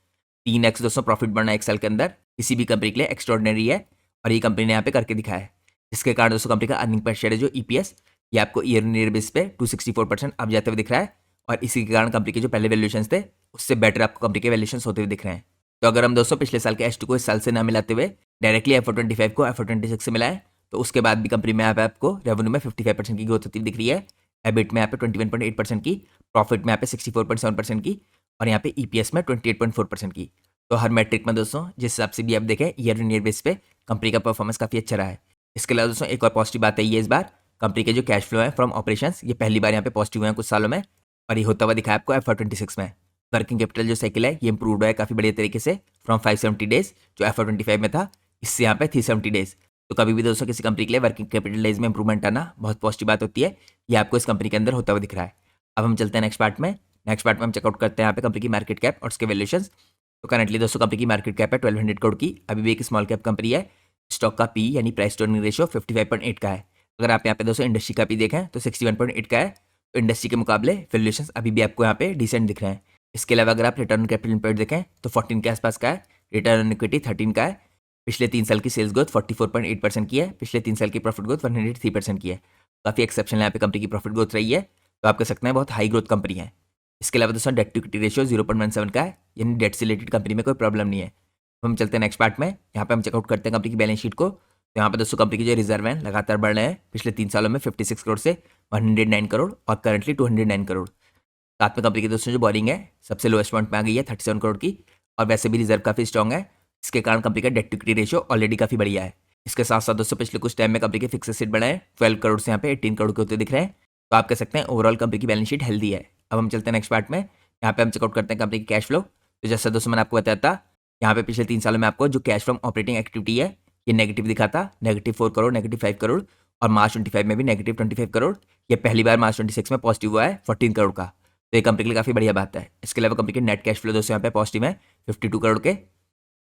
Speaker 1: 3x दोस्तों प्रॉफिट बढ़ना एक साल के अंदर किसी भी कंपनी के लिए एक्स्ट्रॉर्डिनरी है और ये कंपनी ने यहाँ पे करके दिखाया है। इसके कारण दोस्तों कंपनी का अर्निंग पर शेयर है जो EPS ये आपको ईयर ऑन ईयर बेस पे 264% अप जाते हुए दिख रहा है और इसी के कारण कंपनी के जो पहले वैल्यूएशंस थे उससे बेटर आपको कंपनी के वैल्यूएशंस होते हुए दिख रहे हैं। तो अगर हम दोस्तों पिछले साल के H2 को इस साल से ना मिलाते हुए डायरेक्टली FY25 को FY26 से मिलाएं तो उसके बाद भी कंपनी में यहाँ पे आपको रेवेन्यू में 55% की ग्रोथ होती दिख रही है, एबिट में यहाँ पे 21.8% की, प्रॉफिट में यहाँ पे 64.7% की और यहाँ पे EPS में 28.4% की। तो हर मैट्रिक में दोस्तों जिस हिसाब से भी आप देखें ईयर ऑन ईयर बेस पे कंपनी का परफॉर्मेंस काफ़ी अच्छा रहा है। इसके अलावा दोस्तों एक और पॉजिटिव बात है ये इस बार कंपनी के जो कैश फ्लो है फ्रॉम ऑपरेशंस ये पहली बार यहाँ पे पॉजिटिव हुए हैं कुछ सालों में और ये होता हुआ दिखा है आपको FY26 में। वर्किंग कैपिटल जो साइकिल है ये इंप्रूव हुआ है काफ़ी बढ़िया तरीके से फ्रॉम 570 डेज जो FY25 में था इससे यहाँ पे 370 डेज। तो कभी भी दोस्तों किसी कंपनी के लिए वर्किंग कैपिटल डेज में इंप्रूवमेंट आना बहुत पॉजिटिव बात होती है, ये आपको इस कंपनी के अंदर होता हुआ दिख रहा है। अब हम चलते हैं नेक्स्ट पार्ट में। नेक्स्ट पार्ट में हम चेकआउट करते हैं यहाँ पे कंपनी की मार्केट कैप और उसके वैल्यूएशंस। तो करंटली दोस्तों कंपनी की मार्केट कैप है 1200 करोड़ की, अभी भी एक स्मॉल कैप कंपनी है। स्टॉक का पी यानी प्राइस टू अर्निंग रेशियो 55.8 का है। अगर आप यहाँ पे दोस्तों इंडस्ट्री का पी देखें तो 61.8 का है। तो इंडस्ट्री के मुकाबले वैल्यूएशंस अभी भी आपको यहाँ पे डिसेंट दिख रहे हैं। इसके अलावा अगर आप रिटर्न ऑन कैपिटल एम्प्लॉयड देखें तो 14 के आसपास का है, रिटर्न ऑन इक्विटी 13 का है। पिछले 3 साल की सेल्स ग्रोथ 44.8% की है, पिछले 3 साल की प्रॉफिट ग्रोथ 103% की है। काफ़ी एक्सेप्शनल यहाँ पे कंपनी की प्रॉफिट ग्रोथ रही है, तो आप कह सकते हैं बहुत हाई ग्रोथ कंपनी है। इसके अलावा दोस्तों डेट टू इक्विटी रेशियो 0.17 का है, यानी डेट से रिलेटेड कंपनी में कोई प्रॉब्लम नहीं है। तो हम चलते हैं नेक्स्ट पार्ट में। यहाँ पे हम चेकआउट करते हैं कंपनी की बैलेंस शीट को। तो यहाँ पे दोस्तों कंपनी की जो रिजर्व है लगातार बढ़ रहे हैं, पिछले 3 सालों में 56 करोड़ से 109 करोड़ और करंटली 209 करोड़। साथ में कंपनी की दोस्तों जो बोरिंग है सबसे लोएस्ट पॉइंट में आ गई है 37 करोड़ की और वैसे भी रिजर्व काफ़ी स्ट्रॉग है। इसके कारण कंपनी का debt to equity ratio already काफ़ी बढ़िया है। इसके साथ साथ दोस्तों पिछले कुछ टाइम में कंपनी के फिक्स एसेट बढ़े हैं 12 करोड़ से यहाँ पे 18 करोड़ के होते दिख रहे हैं। तो आप कह सकते हैं ओवरऑल कंपनी की बैलेंस शीट हेल्दी है। अब हम चलते हैं नेक्स्ट पार्ट में। यहाँ पे हम चेकआउट करते हैं कंपनी की कैश फ्लो। तो जैसा दोस्तों मैंने आपको बताया था यहाँ पे पिछले 3 सालों में आपको जो कैश फ्रॉम ऑपरेटिंग एक्टिविटी है ये नेगेटिव दिखा था, -4 करोड़, -5 करोड़ और मार्च 25 में भी -25 करोड़। ये पहली बार मार्च 26 में पॉजिटिव हुआ है 14 करोड़ का, तो ये कंपनी के लिए काफ़ी बढ़िया बात है। इसके अलावा कंपनी के नेट कैश फ्लो दोस्तों यहाँ पे पॉजिटिव है 52 करोड़ के।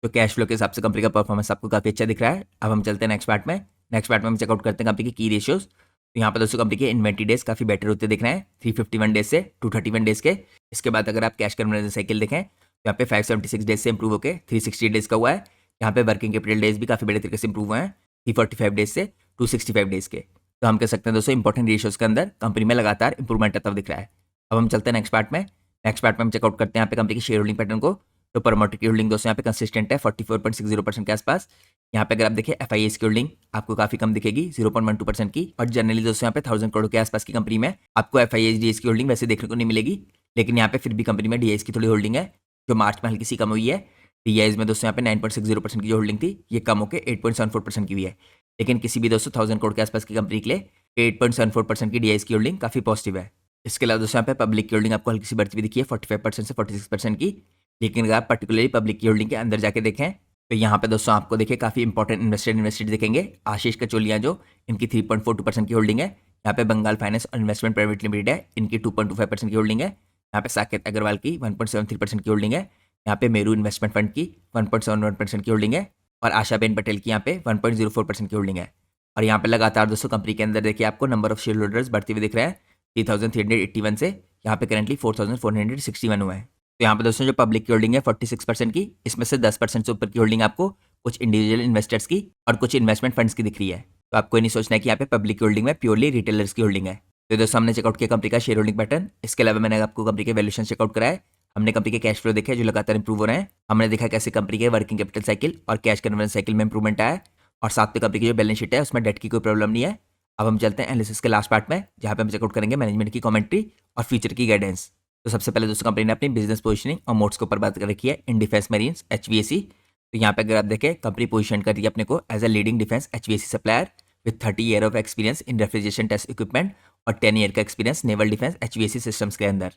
Speaker 1: तो कैश फ्लो के हिसाब से कंपनी का परफॉर्मेंस आपको काफ़ी अच्छा दिख रहा है। अब हम चलते हैं नेक्स्ट पार्ट में। नेक्स्ट पार्ट में हम चेकआउट करते हैं कंपनी की रेशियोज। तो यहाँ पर दोस्तों कंपनी के इन्वेंट्री डेज काफ़ी बेटर होते दिख रहे हैं 351 डेज से 231 डेज के। इसके बाद अगर आप कैश कन्वर्जन साइकिल देखें तो यहाँ पे 576 डेज से इंप्रूव होकर 360 डेज का हुआ है। यहाँ पे वर्किंग कैपिटल डेज भी काफ़ी बड़े तरीके से इंप्रूव हुए हैं 345 डेज से 265 डेज के। तो हम कह सकते हैं दोस्तों इंपॉर्टेंट रेशियोज के अंदर कंपनी में लगातार इंप्रूवमेंट आता हुआ दिख रहा है। अब हम चलते हैं नेक्स्ट पार्ट में। नेक्स्ट पार्ट में हम चेकआउट करते हैं यहाँ पे कंपनी की शेयर होल्डिंग पैटर्न को। तो प्रमोटर की होल्डिंग दोस्तों यहाँ पे कंसिस्टेंट है 44.60% के आसपास। यहाँ पे अगर आप देखें FIS की होल्डिंग आपको काफी कम दिखेगी 0.12% की, और जनरली दोस्तों यहाँ पे 1000 करोड़ के आसपास की कंपनी में आपको FIS DIS की होल्डिंग वैसे देखने को नहीं मिलेगी, लेकिन यहाँ पे फिर भी कंपनी में DIS की थोड़ी होल्डिंग है जो मार्च में हल्की सी कम हुई है। DIS में दोस्तों यहाँ पे 9.60% की जो होल्डिंग थी ये कम होकर 8.74% की हुई है, लेकिन किसी भी दोस्तों 1000 करोड़ के आसपास की कंपनी के लिए 8.74% की DIS की होल्डिंग काफी पॉजिटिव है। इसके अलावा दोस्तों यहाँ पे पब्लिक की होल्डिंग आपको हल्की सी बढ़ती हुई दिखी है 45% से 46% की, लेकिन अगर आप पर्टिकुलरली पब्लिक की होल्डिंग के अंदर जाके देखें तो यहाँ पे दोस्तों आपको देखिए काफ़ी इंपॉर्टेंट इन्वेस्टेड दिखेंगे। आशीष कचोलिया जो इनकी 3.42% की होल्डिंग है, यहाँ पे बंगाल फाइनेंस और इन्वेस्टमेंट प्राइवेट लिमिटेड है इनकी 2.25% की होल्डिंग है, यहाँ पे साकेत अग्रवाल की 1.73% की होल्डिंग है, यहाँ पे मेरू इन्वेस्टमेंट फंड की 1.71% की होल्डिंग है और आशाबेन पटेल की यहाँ पे 1.04% की होल्डिंग है। और यहाँ पे लगातार दोस्तों कंपनी के अंदर देखिए आपको नंबर ऑफ शेयर होल्डर्स बढ़ते हुए दिख रहे हैं 3381 से यहाँ पे करंटली 4461 हुए हैं। तो यहाँ पे दोस्तों जो पब्लिक की होल्डिंग है 46% की, इसमें से 10% से ऊपर की होल्डिंग आपको कुछ इंडिविजुअल इन्वेस्टर्स की और कुछ इन्वेस्टमेंट फंड्स की दिख रही है। तो आपको नहीं सोचना है कि यहाँ पे पब्लिक की होल्डिंग में प्योरली रिटेलर्स की होल्डिंग है। तो दोस्तों हमने चेकआउट किया कंपनी का शेयर होल्डिंग पैटर्न। इसके अलावा मैंने आपको कंपनी के वैल्यूएशन चेकआउट कराया, हमने कंपनी के कैश फ्लो देखे जो लगातार इंप्रूव हो रहे हैं, हमने देखा कैसे कंपनी के वर्किंग कैपिटल साइकिल और कैश कन्वर्जन साइकिल में इंप्रूवमेंट आया और साथ में कंपनी की जो बैलेंस शीट है उसमें डेट की कोई प्रॉब्लम नहीं है। अब हम चलते हैं एनालिसिस के लास्ट पार्ट में जहाँ पे हम चेकआउट करेंगे मैनेजमेंट की कमेंट्री और फ्यूचर की गाइडेंस। तो सबसे पहले दोस्तों कंपनी ने अपनी बिजनेस पोजीशनिंग और मोड्स के ऊपर बात कर रखी है इन डिफेंस मरीन्स HVAC। तो यहाँ पे अगर आप देखें कंपनी पोजीशन कर रही है अपने को as a leading defence HVAC supplier with 30 year of experience in refrigeration test equipment और 10 ईयर का experience naval defence HVAC systems के अंदर।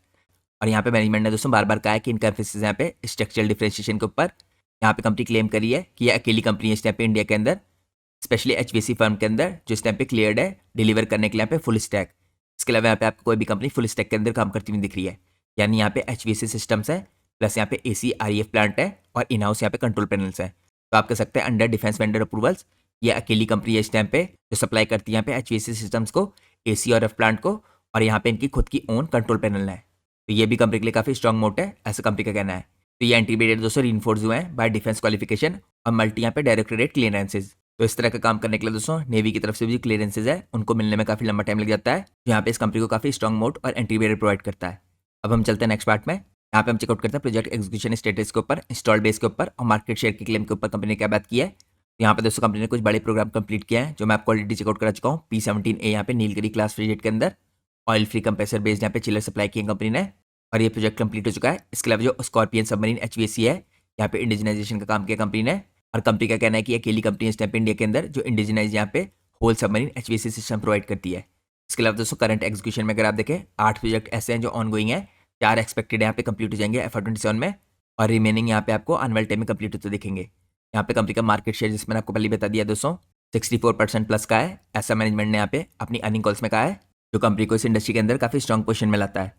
Speaker 1: और यहाँ पे मैनेजमेंट ने दोस्तों बार बार कहा है कि इनका एम्फेसिस यहाँ पे स्ट्रक्चरल डिफरेंशिएशन के ऊपर। यहाँ पे कंपनी क्लेम करी है कि ये अकेली कंपनी है इस टाइम पे इंडिया के अंदर स्पेशली एचवीसी फर्म के अंदर जो इस टाइम पे क्लियर्ड है डिलीवर करने के लिए यहाँ पे फुल स्टैक। इसके अलावा यहाँ पे आपको कोई भी कंपनी फुल स्टैक के अंदर काम करती हुई दिख रही है, यानी यहाँ पे एचवीसी सिस्टम्स है, प्लस यहाँ पे एसी आरईएफ प्लांट है और इन हाउस यहाँ पे कंट्रोल पैनल्स है। तो आप कह सकते हैं अंडर डिफेंस वेंडर अप्रूवल्स ये अकेली कंपनी है इस टाइम पे जो सप्लाई करती है यहाँ पे एचवीसी सिस्टम्स को, एसी और एफ प्लांट को, और यहाँ पे इनकी खुद की ओन कंट्रोल पैनल है। तो ये भी कंपनी के लिए काफ़ी स्ट्रॉन्ग मोट है, ऐसा कंपनी का कहना है। तो ये इंटीग्रेटेड दोस्तों रीइंफोर्स हुए हैं बाय डिफेंस क्वालिफिकेशन और मल्टी यहाँ पे डायरेक्टरेट क्लियरेंसेज। तो इस तरह का काम करने के लिए दोस्तों नेवी की तरफ से भी क्लियरेंसेज है, उनको मिलने में काफ़ी लंबा टाइम लग जाता है, जो यहाँ पे इस कंपनी को काफ़ी स्ट्रॉन्ग मोट और एंटीवायरस प्रोवाइड करता है। अब हम चलते हैं नेक्स्ट पार्ट में। यहाँ पे हम चेकआउट करते हैं प्रोजेक्ट एग्जीक्यूशन स्टेटस के ऊपर, इंस्टॉल बेस के ऊपर और मार्केट शेयर के क्लेम के ऊपर कंपनी ने क्या बात की है। तो यहाँ पे दोस्तों कंपनी ने कुछ बड़े प्रोग्राम कंप्लीट किया है जो मैं आपको ऑलरेडी चेकआउट करा चुका हूँ। P-17A यहाँ पे नीलगिरी क्लास फ्रिगेट के अंदर ऑयल फ्री कंप्रेसर बेस्ड यहाँ पे चिलर सप्लाई की है कंपनी ने, और ये प्रोजेक्ट कंप्लीट हो चुका है। इसके अलावा जो स्कॉर्पियन सबमरीन एचवीएसी है यहाँ पे इंडिजिनाइजेशन का काम किया कंपनी ने, और कंपनी का कहना है कि अकेली कंपनी इस टाइम पे इंडिया के अंदर जो इंडिजिनाइज यहाँ पे whole submarine HVAC system provide करती है। इसके अलावा दोस्तों करंट एग्जीक्यूशन में अगर आप देखें 8 प्रोजेक्ट ऐसे हैं जो ऑन गोइंग है, 4 एक्सपेक्टेड यहाँ पे कंप्लीट हो जाएंगे FY27 में, और रिमेनिंग यहाँ पे आपको आने वाले टाइम में कंप्लीट होते दिखेंगे। यहाँ पे कंपनी का मार्केट शेयर जिसमें आपको पहले बता दिया दोस्तों 64% प्लस का है, ऐसा मैनेजमेंट ने यहाँ पे अपनी अर्निंग कॉल्स में कहा है, जो कंपनी को इस इंडस्ट्री के अंदर काफ़ी स्ट्रॉन्ग पोजीशन में लाता है।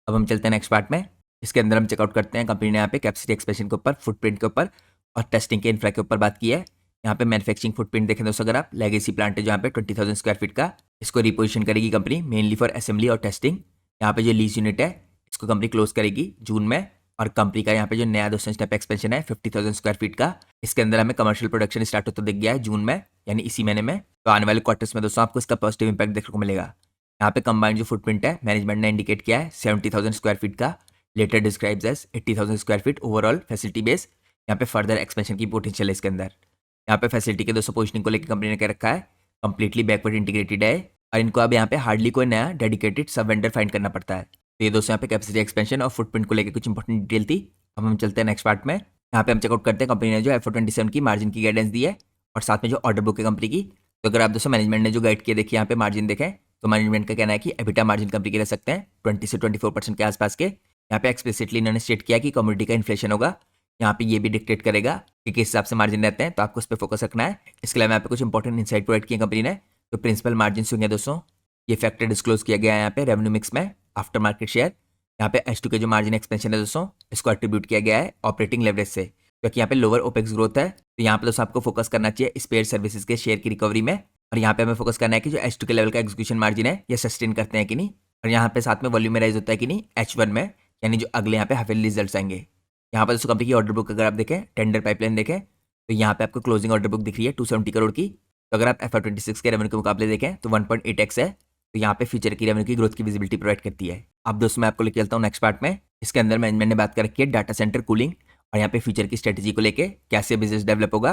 Speaker 1: अब हम चलते हैं नेक्स्ट पार्ट में। इसके अंदर हम चेकआउट करते हैं कंपनी ने यहाँ पे कैपेसिटी एक्सपेंशन के ऊपर, फुटप्रिंट के ऊपर और टेस्टिंग के इंफ्रा के ऊपर बात की है। यहाँ पे मैन्युफैक्चरिंग फुटप्रिंट देखें दोस्तों अगर आप, लेगेसी प्लांट है जो यहाँ पे 20,000 स्क्वायर फीट का, इसको रिपोजिशन करेगी कंपनी मेनली फॉर असेंबली और टेस्टिंग। यहाँ पे जो लीज यूनिट है इसको कंपनी क्लोज करेगी जून में, और कंपनी का यहाँ पे जो नया दोस्तों स्टेप एक्सपेंशन है 50,000 स्क्वायर फीट का, इसके अंदर हमें कमर्शियल प्रोडक्शन स्टार्ट होता दिख गया है जून में, यानी इसी महीने में। तो आने वाले क्वार्टर्स में दोस्तों आपको इसका पॉजिटिव इंपैक्ट देखने को मिलेगा। यहाँ पे कंबाइंड जो फुटप्रिंट है मैनेजमेंट ने इंडिकेट किया है 70,000 स्क्वायर फीट का, later describes as 80,000 square feet overall facility base. यहाँ पे फर्दर एक्सपेंशन की पोटेंशियल है इसके अंदर। यहाँ पे फैसिलिटी के दोस्तों पोजिशनिंग को लेकर कंपनी ने क्या रखा है, कंप्लीटली बैकवर्ड इंटीग्रेटेड है, और इनको अब यहाँ पे हार्डली कोई नया डेडिकेटेड सब वेंडर फाइंड करना पड़ता है। तो ये दोस्तों यहाँ पे कैपेसिटी एक्सपेंशन और फुटप्रिंट को लेकर कुछ इंपॉर्टेंट डिटेल थी। अब हम चलते हैं नेक्स्ट पार्ट में। यहाँ पे हम चेकआउट करते हैं कंपनी ने जो FY27 की मार्जिन की गाइडेंस दी है, और साथ में जो ऑर्डर बुक है कंपनी की। तो अगर आप दोस्तों मैनेजमेंट ने जो गाइड किया देखिए यहाँ पे मार्जिन देखें, तो मैनेजमेंट का कहना है कि एबिटा मार्जिन कंपनी के रह सकते हैं 20 से 24% के आसपास के। यहाँ पे एक्सप्लिसिटली इन्होंने स्टेट किया कि कमोडिटी का इन्फ्लेशन होगा, यहाँ पे ये भी डिक्टेट करेगा कि किस हिसाब से मार्जिन रहते हैं, तो आपको उस पर फोकस रखना है। इसके अलावा यहाँ पे कुछ इंपॉर्टेंट इनसाइट प्रोवाइड किए कंपनी ने। तो प्रिंसिपल मार्जिन होंगे दोस्तों, ये फैक्टर डिस्क्लोज किया गया है यहाँ पे रेवेन्यू मिक्स में आफ्टर मार्केट शेयर। यहाँ पे H2 के जो मार्जिन एक्सपेंशन है दोस्तों, इसको एट्रीब्यूट किया गया है ऑपरेटिंग लेवरेज से, क्योंकि यहाँ पे लोअर ओपेक्स ग्रोथ है। तो यहाँ पे दोस्तों आपको फोकस करना चाहिए स्पेयर सर्विसेज के शेयर की रिकवरी में, और यहाँ पे हमें फोकस करना है कि जो H2 के लेवल का एग्जीक्यूशन मार्जिन है ये सस्टेन करते हैं कि नहीं, और यहाँ पे साथ में वॉल्यूम में राइज होता है कि नहीं H1 में, यानी जो अगले यहाँ पे हाफ ईयरली रिजल्ट्स आएंगे। यहाँ पर दोस्तों कंपनी की ऑर्डर बुक अगर आप देखें, टेंडर पाइपलाइन देखें, तो यहाँ पे आपको क्लोजिंग ऑर्डर बुक दिख रही है 270 करोड़ की। तो अगर आप FY26 के रेवेन्यू के मुकाबले देखें तो 1.8x है। तो यहाँ पे फ्यूचर की रेवेन्यू की ग्रोथ की विजिबिलिटी प्रोवाइड करती है। अब दोस्तों मैं आपको लेके चलता हूँ नेक्स्ट पार्ट में। इसके अंदर मैनेजमेंट ने बात कर रखी है डाटा सेंटर कूलिंग और यहाँ पे फ्यूचर की स्ट्रेटेजी को लेके कैसे बिजनेस डेवलप होगा।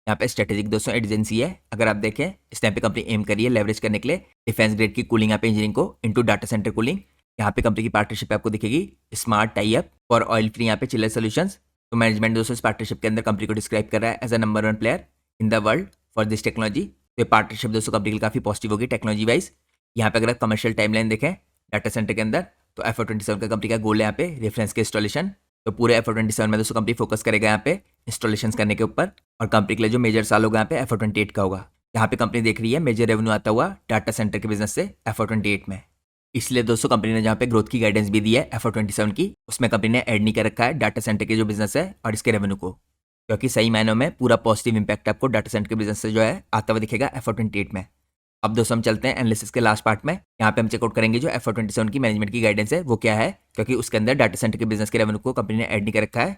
Speaker 1: यहाँ पे स्ट्रेटेजिक दोस्तों एजेंसी है, अगर आप देखें इस टाइम पे कंपनी एम करी है लेवरेज करने के लिए डिफेंस ग्रेड की कूलिंग यहाँ पे इंजीनियरिंग को इनटू डाटा सेंटर कूलिंग। यहाँ पे कंपनी की पार्टनरशिप आपको दिखेगी smart tie up for oil free यहाँ पे चिलर सोल्यूशंस। तो मैनेजमेंट दोस्तों इस पार्टनरशिप के अंदर कंपनी को डिस्क्राइब कर रहा है as a number 1 player in the world for this technology. तो ये पार्टनरशिप दोस्तों कंपनी के लिए काफी पॉजिटिव होगी टेक्नोलॉजी वाइज। यहाँ पे अगर आप कमर्शियल टाइमलाइन देखें डाटा सेंटर के अंदर, तो FY27 का कंपनी का गोल है यहाँ पे रेफरेंस के इंस्टॉलेशन। तो पूरे FY27 में दोस्तों कंपनी फोकस करेगा यहाँ पे इंस्टॉलेशन करने के ऊपर, और कंपनी के लिए जो मेजर साल होगा यहाँ पे FY28 का होगा। यहाँ पे कंपनी देख रही है मेजर रेवेन्यू आता हुआ डाटा सेंटर के बिजनेस से FY28 में। इसलिए दोस्तों कंपनी ने जहाँ पे ग्रोथ की गाइडेंस भी दी है FY27 की, उसमें कंपनी ने ऐड नहीं कर रखा है डाटा सेंटर के जो बिजनेस है और इसके रेवेन्यू को, क्योंकि सही मायनों में पूरा पॉजिटिव इंपैक्ट आपको डाटा सेंटर के बिजनेस से जो है आता हुआ दिखेगा FY28 में। अब दोस्तों हम चलते हैं एनालिसिस के लास्ट पार्ट में। यहाँ पे हम चेकआउट करेंगे जो FY27 की मैनेजमेंट की गाइडेंस है वो क्या है, क्योंकि उसके अंदर डाटा सेंटर के बिजनेस के रेवेन्यू को कंपनी ने ऐड नहीं कर रखा है।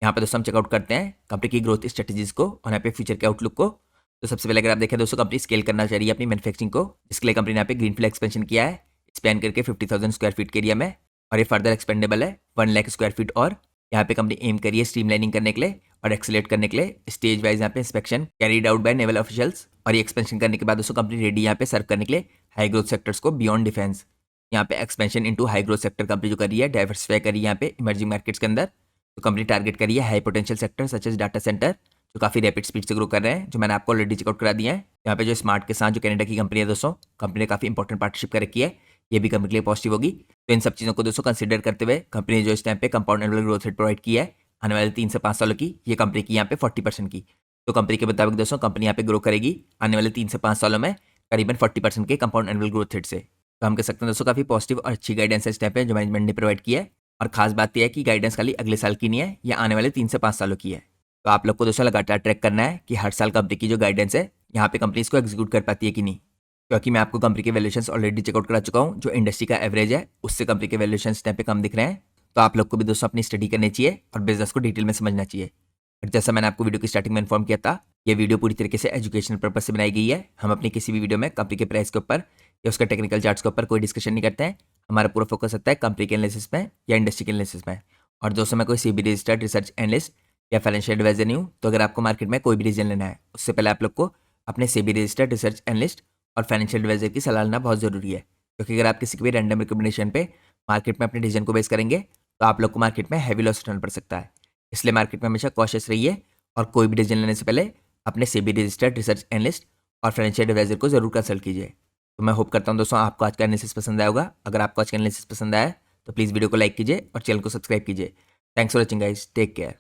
Speaker 1: यहाँ पे दोस्तों हम चेकआउट करते हैं कंपनी की ग्रोथ स्ट्रेटेजीज को और यहाँ पे फ्यूचर के आउटलुक को। तो सबसे पहले अगर आप देखें दोस्तों कंपनी स्केल करना चाह रही है अपनी मैन्युफैक्चरिंग को, इसके लिए कंपनी ने यहाँ पे ग्रीनफील्ड एक्सपेंशन किया है स्पैन करके 50,000 स्क्वायर फीट के एरिया में, और ये फर्दर एक्सपेंडेबल है 1 लाख स्क्वायर फीट। और यहाँ पे कंपनी एम करिए स्ट्रीमलाइनिंग करने के लिए और एक्सेलेरेट करने के लिए स्टेज वाइज यहाँ पे inspection carried out by naval officials, और ये एक्सपेंशन करने के बाद दोस्तों कंपनी रेडी यहाँ पे सर्व करने के लिए हाई ग्रोथ सेक्टर्स को बियॉन्ड डिफेंस। यहाँ पे expansion into high growth sector company जो कर रही है, डाइवर्सिफाई करी है यहाँ पे इमर्जिंग मार्केट्स के अंदर। तो कंपनी टारगेट करी है high potential sector such as data centre, जो काफी रैपिड स्पीड से ग्रो कर रहे हैं, जो मैंने आपको ऑलरेडी चेकआउट करा दिया है। यहाँ पे जो स्मार्ट के साथ जो कनाडा की कंपनी है दोस्तों, कंपनी ने काफी इंपॉर्टेंट पार्टनरशिप कर रखी है, ये भी कंपनी के लिए पॉजिटिव होगी। तो इन सब चीज़ों को दोस्तों कंसीडर करते हुए कंपनी ने जो इस टाइम पे compound annual growth rate provide किया है आने वाले 3 से 5 सालों की, ये कंपनी की यहाँ पे 40% की। तो कंपनी के मुताबिक दोस्तों कंपनी यहाँ पे ग्रो करेगी आने वाले 3 से 5 सालों में करीबन 40% के कंपाउंड एनुअल ग्रोथ रेट से। तो हम कह सकते हैं दोस्तों काफ़ी पॉजिटिव और अच्छी गाइडेंस है इस टाइप पे जो मैनेजमेंट ने प्रोवाइड किया है। और खास बात यह है कि गाइडेंस खाली अगले साल की नहीं है, या आने वाले 3 से 5 सालों की है। तो आप लोग को दोस्तों लगातार ट्रैक करना है कि हर साल कंपनी की जो गाइडेंस है यहाँ पे कंपनी इसको एग्जीक्यूट कर पाती है कि नहीं। क्योंकि मैं आपको कंपनी के वैल्यूएशंस ऑलरेडी चेकआउट करा चुका हूँ, जो इंडस्ट्री का एवरेज है उससे कंपनी के वैल्यूएशंस इस टाइम पे कम दिख रहे हैं। तो आप लोग को भी दोस्तों अपनी स्टडी करनी चाहिए और बिजनेस को डिटेल में समझना चाहिए। और जैसा मैंने आपको वीडियो की स्टार्टिंग में इन्फॉर्म किया था, ये वीडियो पूरी तरीके से एजुकेशनल पर्पज से बनाई गई है। हम अपनी किसी भी वीडियो में कंपनी के प्राइस के ऊपर या उसका टेक्निकल चार्ट्स के ऊपर कोई डिस्कशन नहीं करते हैं। हमारा पूरा फोकस होता है कंपनी के एनालिसिस में या इंडस्ट्री के एनालिसिस में। और दोस्तों मैं कोई सीबी रजिस्टर्ड रिसर्च एनालिस्ट या फाइनेंशियल एडवाइजर नहीं हूँ। तो अगर आपको मार्केट में कोई भी डिसीजन लेना है उससे पहले आप लोग को अपने सीबी रजिस्टर्ड रिसर्च एनालिस्ट और फाइनेंशियल एडवाइजर की सलाह लेना बहुत ज़रूरी है। क्योंकि अगर आप किसी भी रैंडम रिकमेंडेशन पे मार्केट में अपने डिसीजन को बेस करेंगे तो आप लोग को मार्केट में हैवी लॉस उठाना पड़ सकता है। इसलिए मार्केट में हमेशा कॉशियस रहिए और कोई भी डिसीजन लेने से पहले अपने सेबी रजिस्टर्ड रिसर्च एनालिस्ट और फाइनेंशियल एडवाइजर को जरूर कंसल्ट कीजिए। तो मैं होप करता हूँ दोस्तों आपको आज का एनालिसिस पसंद आया होगा। अगर आपको आज का एनालिसिस पसंद आया तो प्लीज़ वीडियो को लाइक कीजिए और चैनल को सब्सक्राइब कीजिए। Thanks for watching guys, take care.